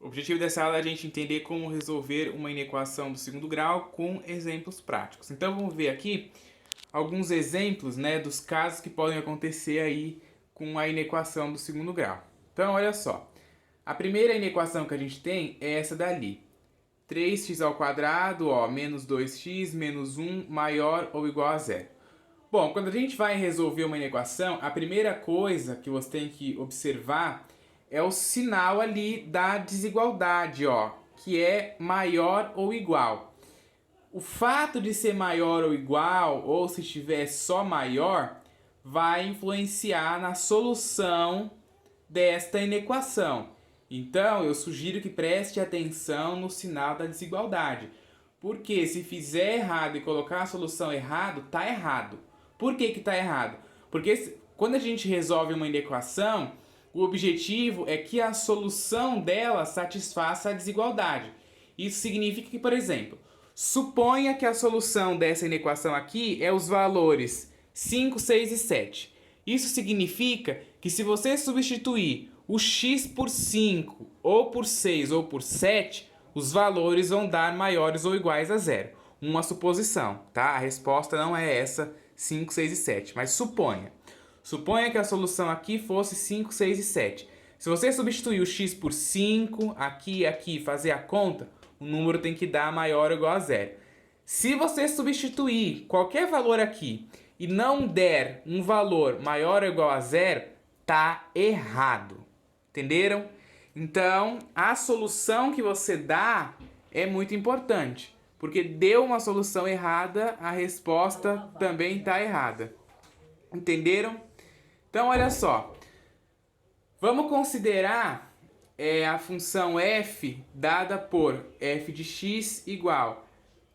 O objetivo dessa aula é a gente entender como resolver uma inequação do segundo grau com exemplos práticos. Então vamos ver aqui alguns exemplos, né, dos casos que podem acontecer aí com a inequação do segundo grau. Então olha só, a primeira inequação que a gente tem é essa dali. 3x ao quadrado, ó, menos 2x menos 1 maior ou igual a zero. Bom, quando a gente vai resolver uma inequação, a primeira coisa que você tem que observar é o sinal ali da desigualdade, ó, que é maior ou igual. O fato de ser maior ou igual, ou se estiver só maior, vai influenciar na solução desta inequação. Então, eu sugiro que preste atenção no sinal da desigualdade. Porque se fizer errado e colocar a solução errado, tá errado. Por que que tá errado? Porque quando a gente resolve uma inequação, o objetivo é que a solução dela satisfaça a desigualdade. Isso significa que, por exemplo, suponha que a solução dessa inequação aqui é os valores 5, 6 e 7. Isso significa que se você substituir o x por 5, ou por 6, ou por 7, os valores vão dar maiores ou iguais a zero. Uma suposição, tá? A resposta não é essa, 5, 6 e 7, mas suponha. Suponha que a solução aqui fosse 5, 6 e 7. Se você substituir o x por 5, aqui e aqui, fazer a conta, o número tem que dar maior ou igual a zero. Se você substituir qualquer valor aqui e não der um valor maior ou igual a zero, tá errado. Entenderam? Então, a solução que você dá é muito importante. Porque deu uma solução errada, a resposta também está errada. Entenderam? Então, olha só. Vamos considerar a função f dada por f de x igual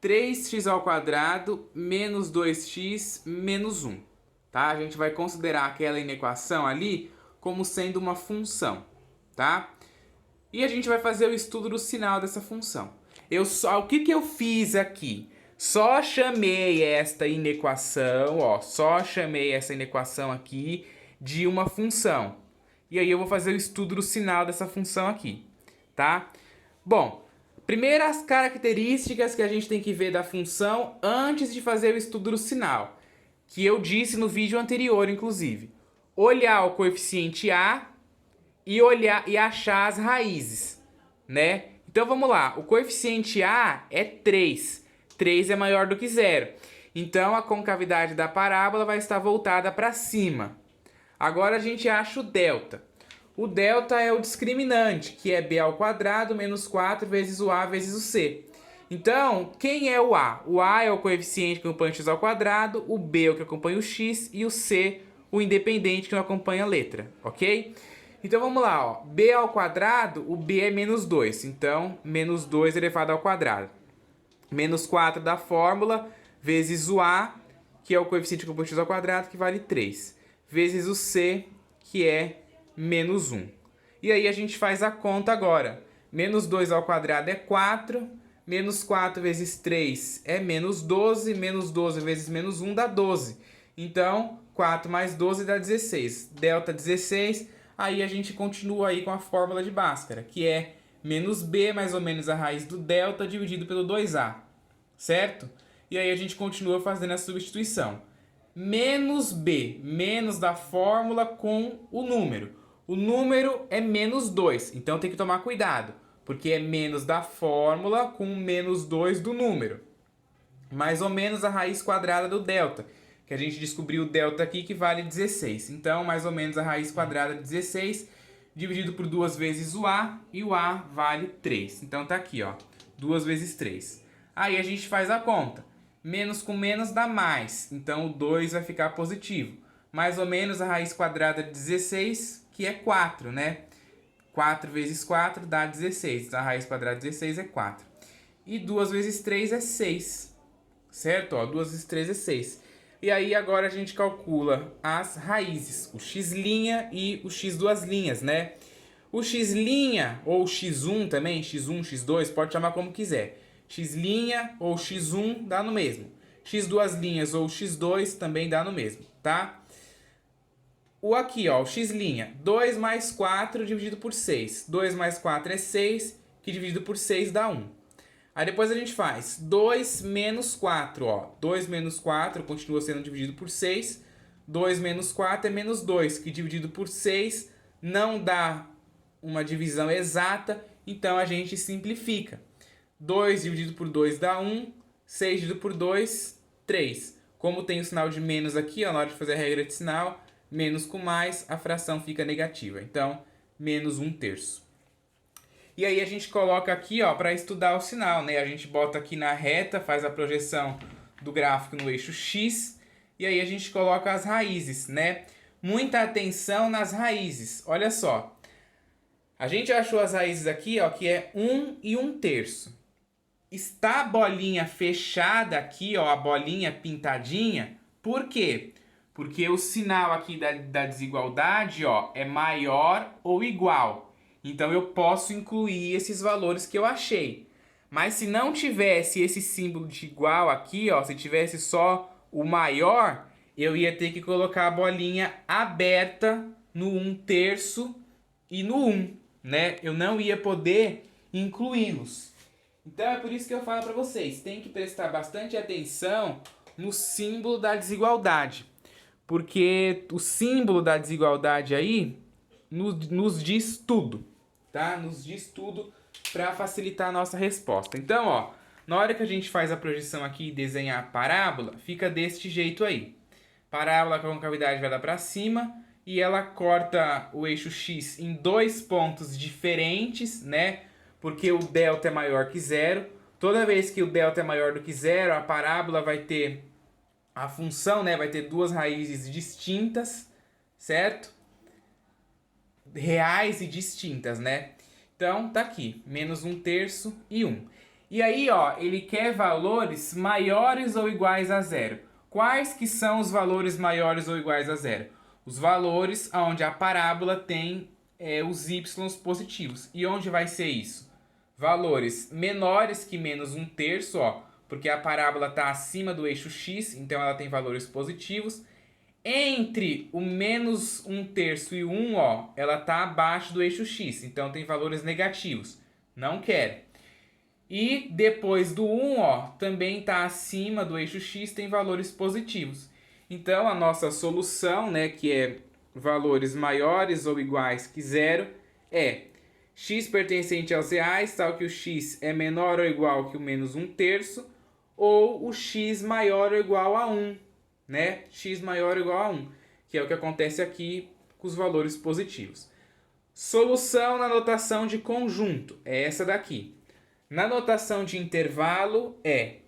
3x ao quadrado menos 2x menos 1. Tá? A gente vai considerar aquela inequação ali como sendo uma função. Tá? E a gente vai fazer o estudo do sinal dessa função. O que eu fiz aqui? Só chamei esta inequação, ó, só chamei essa inequação aqui de uma função. E aí eu vou fazer o estudo do sinal dessa função aqui, tá? Bom, primeiras características que a gente tem que ver da função antes de fazer o estudo do sinal, que eu disse no vídeo anterior, inclusive. Olhar o coeficiente a e achar as raízes, né? Então vamos lá, o coeficiente a é 3. 3 é maior do que zero. Então a concavidade da parábola vai estar voltada para cima. Agora a gente acha o delta. O delta é o discriminante, que é b ao quadrado menos 4 vezes o a vezes o c. Então, quem é o a? O a é o coeficiente que acompanha o x ao quadrado, o b é o que acompanha o x e o c, o independente que não acompanha a letra, ok? Então vamos lá, ó. B ao quadrado, o b é menos 2. Então, menos 2 elevado ao quadrado. Menos 4 da fórmula, vezes o a, que é o coeficiente que acompanha o x ao quadrado, que vale 3. Vezes o c, que é menos 1. E aí a gente faz a conta agora. Menos 2 ao quadrado é 4. Menos 4 vezes 3 é menos 12. Menos 12 vezes menos 1 dá 12. Então, 4 mais 12 dá 16. Delta 16. Aí a gente continua aí com a fórmula de Bhaskara, que é menos b mais ou menos a raiz do delta dividido pelo 2a. Certo? E aí a gente continua fazendo a substituição. Menos b, menos da fórmula com o número. O número é menos 2, então tem que tomar cuidado, porque é menos da fórmula com menos 2 do número. Mais ou menos a raiz quadrada do delta, que a gente descobriu o delta aqui que vale 16. Então, mais ou menos a raiz quadrada de 16 dividido por 2 vezes o a, e o a vale 3. Então tá aqui, ó, 2 vezes 3. Aí a gente faz a conta. Menos com menos dá mais, então o 2 vai ficar positivo. Mais ou menos a raiz quadrada de 16, que é 4, né? 4 vezes 4 dá 16, então a raiz quadrada de 16 é 4. E 2 vezes 3 é 6, certo? Ó, 2 vezes 3 é 6. E aí agora a gente calcula as raízes, o x' e o x duas linhas, né? O x' ou x1 também, x1, x2, pode chamar como quiser. X' ou x1 dá no mesmo. X duas linhas ou x2 também dá no mesmo, tá? o aqui, ó, o x', 2 mais 4 dividido por 6. 2 mais 4 é 6, que dividido por 6 dá 1. Aí depois a gente faz 2 menos 4, ó. 2 menos 4 continua sendo dividido por 6. 2 menos 4 é menos 2, que dividido por 6 não dá uma divisão exata, então a gente simplifica. 2 dividido por 2 dá 1, 6 dividido por 2, 3. Como tem o sinal de menos aqui, ó, na hora de fazer a regra de sinal, menos com mais, a fração fica negativa. Então, menos 1/3. E aí a gente coloca aqui, ó, para estudar o sinal, né? A gente bota aqui na reta, faz a projeção do gráfico no eixo X, e aí a gente coloca as raízes, né? Muita atenção nas raízes. Olha só. A gente achou as raízes aqui, ó, que é 1 e 1/3. Está a bolinha fechada aqui, ó, a bolinha pintadinha, por quê? Porque o sinal aqui da desigualdade, ó, é maior ou igual. Então eu posso incluir esses valores que eu achei. Mas se não tivesse esse símbolo de igual aqui, ó, se tivesse só o maior, eu ia ter que colocar a bolinha aberta no 1/3 e no 1, né? Eu não ia poder incluí-los. Então é por isso que eu falo para vocês, tem que prestar bastante atenção no símbolo da desigualdade. Porque o símbolo da desigualdade aí nos diz tudo, tá? Nos diz tudo para facilitar a nossa resposta. Então, ó, na hora que a gente faz a projeção aqui e desenhar a parábola, fica deste jeito aí. Parábola com a concavidade vai lá para cima e ela corta o eixo X em dois pontos diferentes, né? Porque o delta é maior que zero. Toda vez que o delta é maior do que zero, a parábola vai ter a função, né, vai ter duas raízes distintas, certo? Reais e distintas, né? Então, tá aqui, menos 1/3 e 1. E aí, ó, ele quer valores maiores ou iguais a zero. Quais que são os valores maiores ou iguais a zero? Os valores onde a parábola tem os y positivos. E onde vai ser isso? Valores menores que menos 1/3, ó, porque a parábola está acima do eixo X, então ela tem valores positivos. Entre o menos 1/3 e 1, ó, ela está abaixo do eixo X, então tem valores negativos. Não quero. E depois do 1, ó, também está acima do eixo X, tem valores positivos. Então a nossa solução, né, que é valores maiores ou iguais que zero, é x pertencente aos reais, tal que o x é menor ou igual que o menos 1/3, ou o x maior ou igual a 1, né? X maior ou igual a 1, que é o que acontece aqui com os valores positivos. Solução na notação de conjunto, é essa daqui. Na notação de intervalo é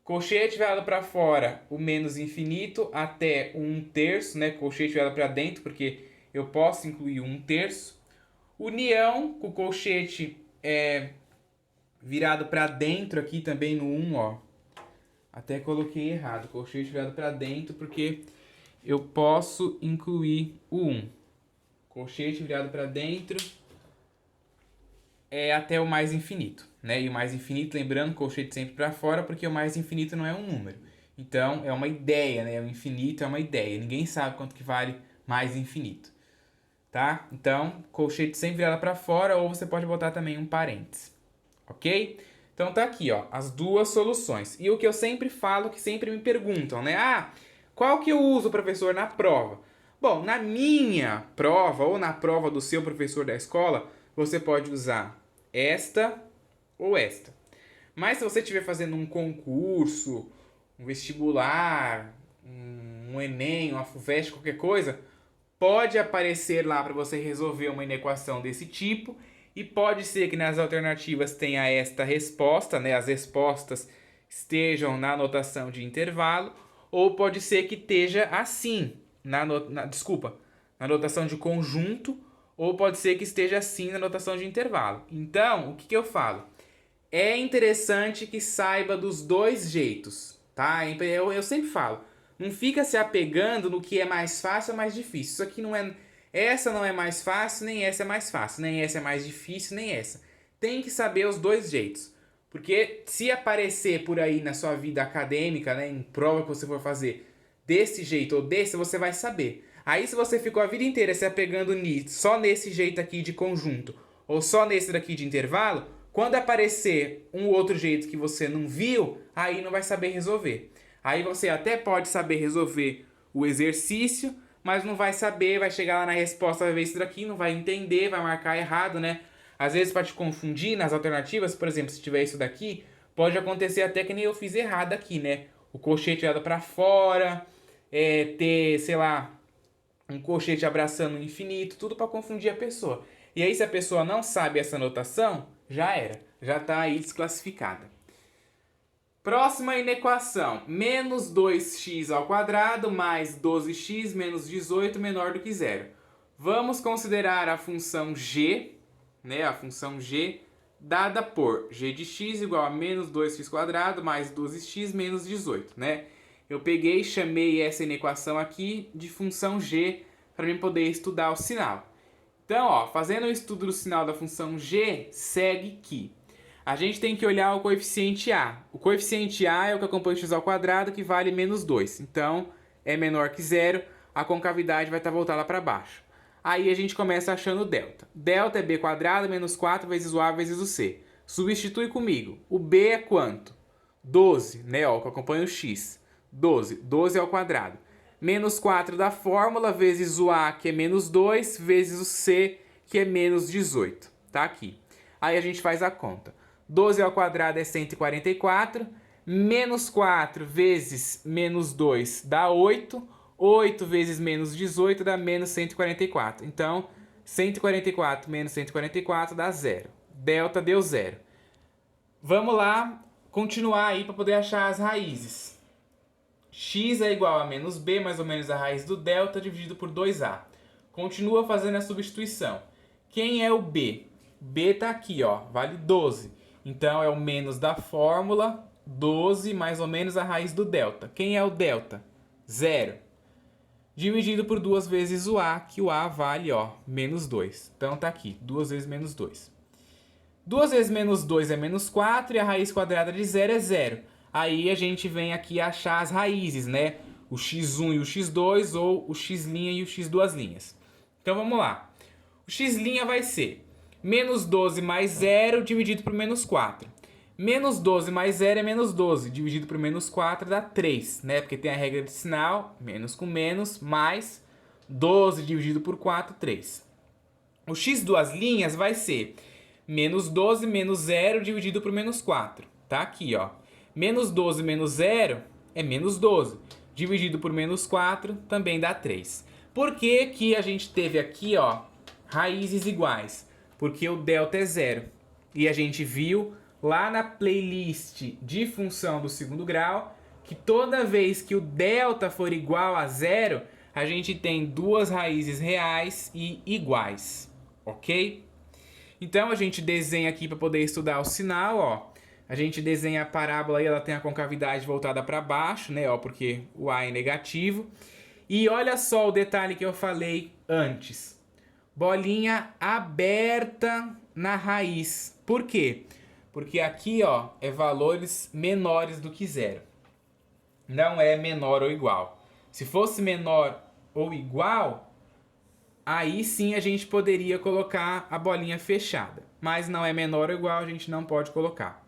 colchete virado para fora, o menos infinito, até o 1/3, né? Colchete virado para dentro, porque eu posso incluir o 1/3. União com o colchete virado para dentro aqui também no 1, ó. Até coloquei errado, colchete virado para dentro, porque eu posso incluir o 1. Colchete virado para dentro é até o mais infinito, né? E o mais infinito, lembrando, colchete sempre para fora, porque o mais infinito não é um número. Então, é uma ideia, né? O infinito é uma ideia. Ninguém sabe quanto que vale mais infinito, tá? Então, colchete sempre virado para fora, ou você pode botar também um parênteses, ok? Então, tá aqui, ó, as duas soluções. E o que eu sempre falo, que sempre me perguntam, né? Ah, qual que eu uso, professor, na prova? Bom, na minha prova, ou na prova do seu professor da escola, você pode usar esta ou esta. Mas se você estiver fazendo um concurso, um vestibular, um Enem, uma FUVEST, qualquer coisa, pode aparecer lá para você resolver uma inequação desse tipo, e pode ser que nas alternativas tenha esta resposta, né? As respostas estejam na notação de intervalo, ou pode ser que esteja assim, na notação de conjunto, ou pode ser que esteja assim na notação de intervalo. Então, o que eu falo? É interessante que saiba dos dois jeitos, tá? Eu sempre falo, não fica se apegando no que é mais fácil ou mais difícil. Isso aqui não é... Essa não é mais fácil, nem essa é mais fácil. Nem essa é mais difícil, nem essa. Tem que saber os dois jeitos. Porque se aparecer por aí na sua vida acadêmica, né, em prova que você for fazer, desse jeito ou desse, você vai saber. Aí se você ficou a vida inteira se apegando só nesse jeito aqui de conjunto, ou só nesse daqui de intervalo, quando aparecer um outro jeito que você não viu, aí não vai saber resolver. Aí você até pode saber resolver o exercício, mas não vai saber, vai chegar lá na resposta, vai ver isso daqui, não vai entender, vai marcar errado, né? Às vezes para te confundir nas alternativas, por exemplo, se tiver isso daqui, pode acontecer até que nem eu fiz errado aqui, né? O colchete tirado para fora, ter, sei lá, um colchete abraçando o infinito, tudo para confundir a pessoa. E aí se a pessoa não sabe essa notação, já era, já está aí desclassificada. Próxima inequação, menos 2x ao quadrado mais 12x menos 18 menor do que zero. Vamos considerar a função g, né, a função g dada por g de x igual a menos 2x quadrado mais 12x menos 18, né? Eu peguei e chamei essa inequação aqui de função g para mim poder estudar o sinal. Então, ó, fazendo o estudo do sinal da função g, segue que a gente tem que olhar o coeficiente a. O coeficiente a é o que acompanha o x ao quadrado, que vale menos 2. Então, é menor que zero, a concavidade vai estar voltada para baixo. Aí a gente começa achando delta. Delta é b quadrado menos 4 vezes o a vezes o c. Substitui comigo. O b é quanto? 12, né? Ó, que acompanha o x. 12. 12 ao quadrado. Menos 4 da fórmula vezes o a, que é menos 2, vezes o c, que é menos 18. Tá aqui. Aí a gente faz a conta. 12 ao quadrado é 144. Menos 4 vezes menos 2 dá 8. 8 vezes menos 18 dá menos 144. Então, 144 menos 144 dá 0. Delta deu 0. Vamos lá continuar aí para poder achar as raízes. X é igual a menos b, mais ou menos a raiz do delta, dividido por 2a. Continua fazendo a substituição. Quem é o b? B está aqui, ó, vale 12. Então, é o menos da fórmula, 12 mais ou menos a raiz do delta. Quem é o delta? 0. Dividido por 2 vezes o a, que o a vale, ó, menos 2. Então, tá aqui, 2 vezes menos 2. 2 vezes menos 2 é menos 4 e a raiz quadrada de 0 é 0. Aí a gente vem aqui achar as raízes, né? O x1 e o x2 ou o x' e o x duas linhas. Então, vamos lá. O x' vai ser menos 12 mais 0 dividido por menos 4. Menos 12 mais 0 é menos 12, dividido por menos 4 dá 3, né? Porque tem a regra de sinal, menos com menos, mais 12 dividido por 4, 3. O x duas linhas vai ser menos 12 menos 0 dividido por menos 4. Tá aqui, ó. Menos 12 menos 0 é menos 12. Dividido por menos 4 também dá 3. Por que que a gente teve aqui, ó, raízes iguais? Porque o delta é 0. E a gente viu lá na playlist de função do segundo grau que toda vez que o delta for igual a 0, a gente tem duas raízes reais e iguais, ok? Então a gente desenha aqui para poder estudar o sinal, ó. A gente desenha a parábola e ela tem a concavidade voltada para baixo, né, ó, porque o a é negativo. E olha só o detalhe que eu falei antes. Bolinha aberta na raiz. Por quê? Porque aqui, ó, é valores menores do que 0. Não é menor ou igual. Se fosse menor ou igual, aí sim a gente poderia colocar a bolinha fechada. Mas não é menor ou igual, a gente não pode colocar.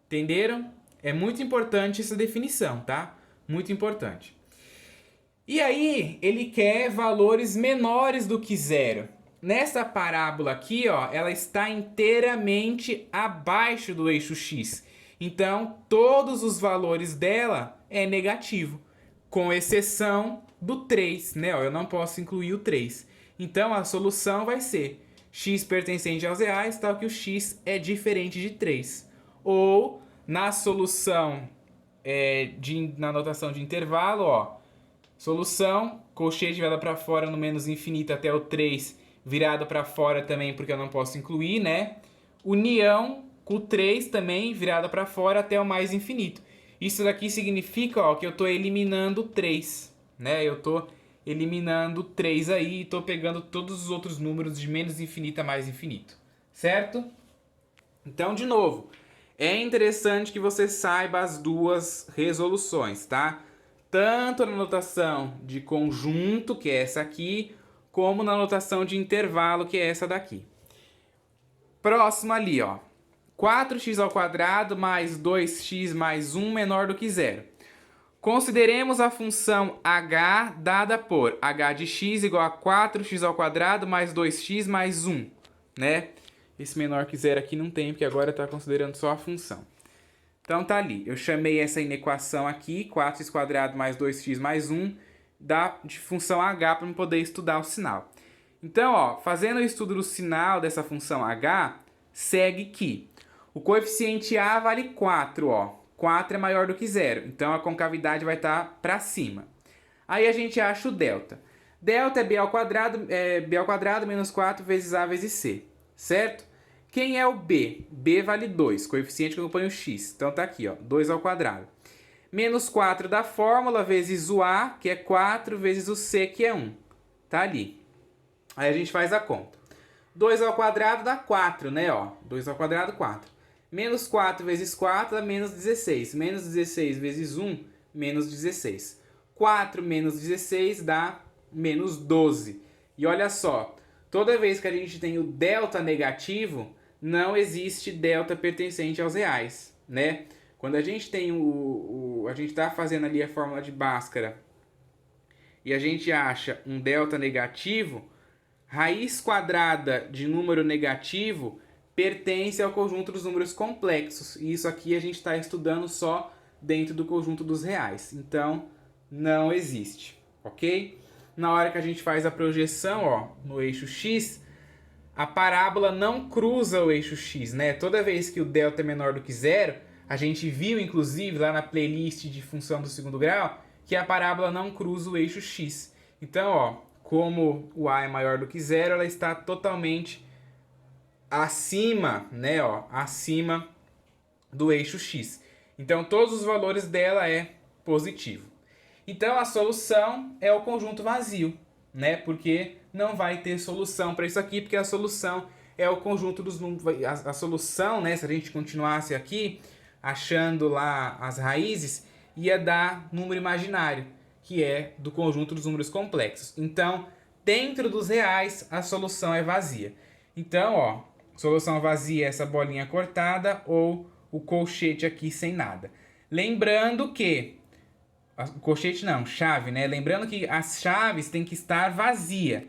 Entenderam? É muito importante essa definição, tá? Muito importante. E aí, ele quer valores menores do que 0. Nessa parábola aqui, ó, ela está inteiramente abaixo do eixo x. Então, todos os valores dela é negativo, com exceção do 3, né? Ó, eu não posso incluir o 3. Então, a solução vai ser x pertencente aos reais, tal que o x é diferente de 3. Ou, na solução, na notação de intervalo, ó, solução, colchete virada para fora no menos infinito até o 3 virado para fora também, porque eu não posso incluir, né? União com o 3 também virada para fora até o mais infinito. Isso daqui significa, ó, que eu estou eliminando 3, né? Eu estou eliminando 3 aí e estou pegando todos os outros números de menos infinito a mais infinito, certo? Então, de novo, é interessante que você saiba as duas resoluções, tá? tanto na notação de conjunto, que é essa aqui, como na notação de intervalo, que é essa daqui. Próximo ali, ó. 4x² mais 2x mais 1 menor do que zero. Consideremos a função h dada por h de x igual a 4x² mais 2x mais 1, né? Esse menor que zero aqui não tem, porque agora está considerando só a função. Então tá ali, eu chamei essa inequação aqui, 4x² mais 2x mais 1, de função h para eu poder estudar o sinal. Então, ó, fazendo o estudo do sinal dessa função h, segue que o coeficiente a vale 4, ó. 4 é maior do que zero, então a concavidade vai estar para cima. Aí a gente acha o delta. Delta é b ao quadrado menos 4 vezes a vezes c, certo? Quem é o b? b vale 2, coeficiente que acompanha o x. Então tá aqui, ó, 2 ao quadrado. Menos 4 da fórmula vezes o a, que é 4, vezes o c, que é 1. Tá ali. Aí a gente faz a conta. 2 ao quadrado dá 4, né? Ó, 2 ao quadrado, 4. Menos 4 vezes 4 dá menos 16. Menos 16 vezes 1, menos 16. 4 menos 16 dá menos 12. E olha só, toda vez que a gente tem o delta negativo, não existe delta pertencente aos reais, né? Quando a gente tem a gente está fazendo ali a fórmula de Bhaskara e a gente acha um delta negativo, raiz quadrada de número negativo pertence ao conjunto dos números complexos. E isso aqui a gente está estudando só dentro do conjunto dos reais. Então, não existe, ok? Na hora que a gente faz a projeção, ó, no eixo x, a parábola não cruza o eixo x, né? Toda vez que o delta é menor do que zero, a gente viu, inclusive, lá na playlist de função do segundo grau, que a parábola não cruza o eixo x. Então, ó, como o a é maior do que zero, ela está totalmente acima, né, ó, acima do eixo x. Então, todos os valores dela é positivo. Então, a solução é o conjunto vazio, né? Porque não vai ter solução para isso aqui, porque a solução é o conjunto dos números. A solução, né, se a gente continuasse aqui, achando lá as raízes, ia dar número imaginário, que é do conjunto dos números complexos. Então, dentro dos reais, a solução é vazia. Então, ó, solução vazia é essa bolinha cortada ou o colchete aqui sem nada. Lembrando que... colchete não, chave, né? Lembrando que as chaves têm que estar vazia.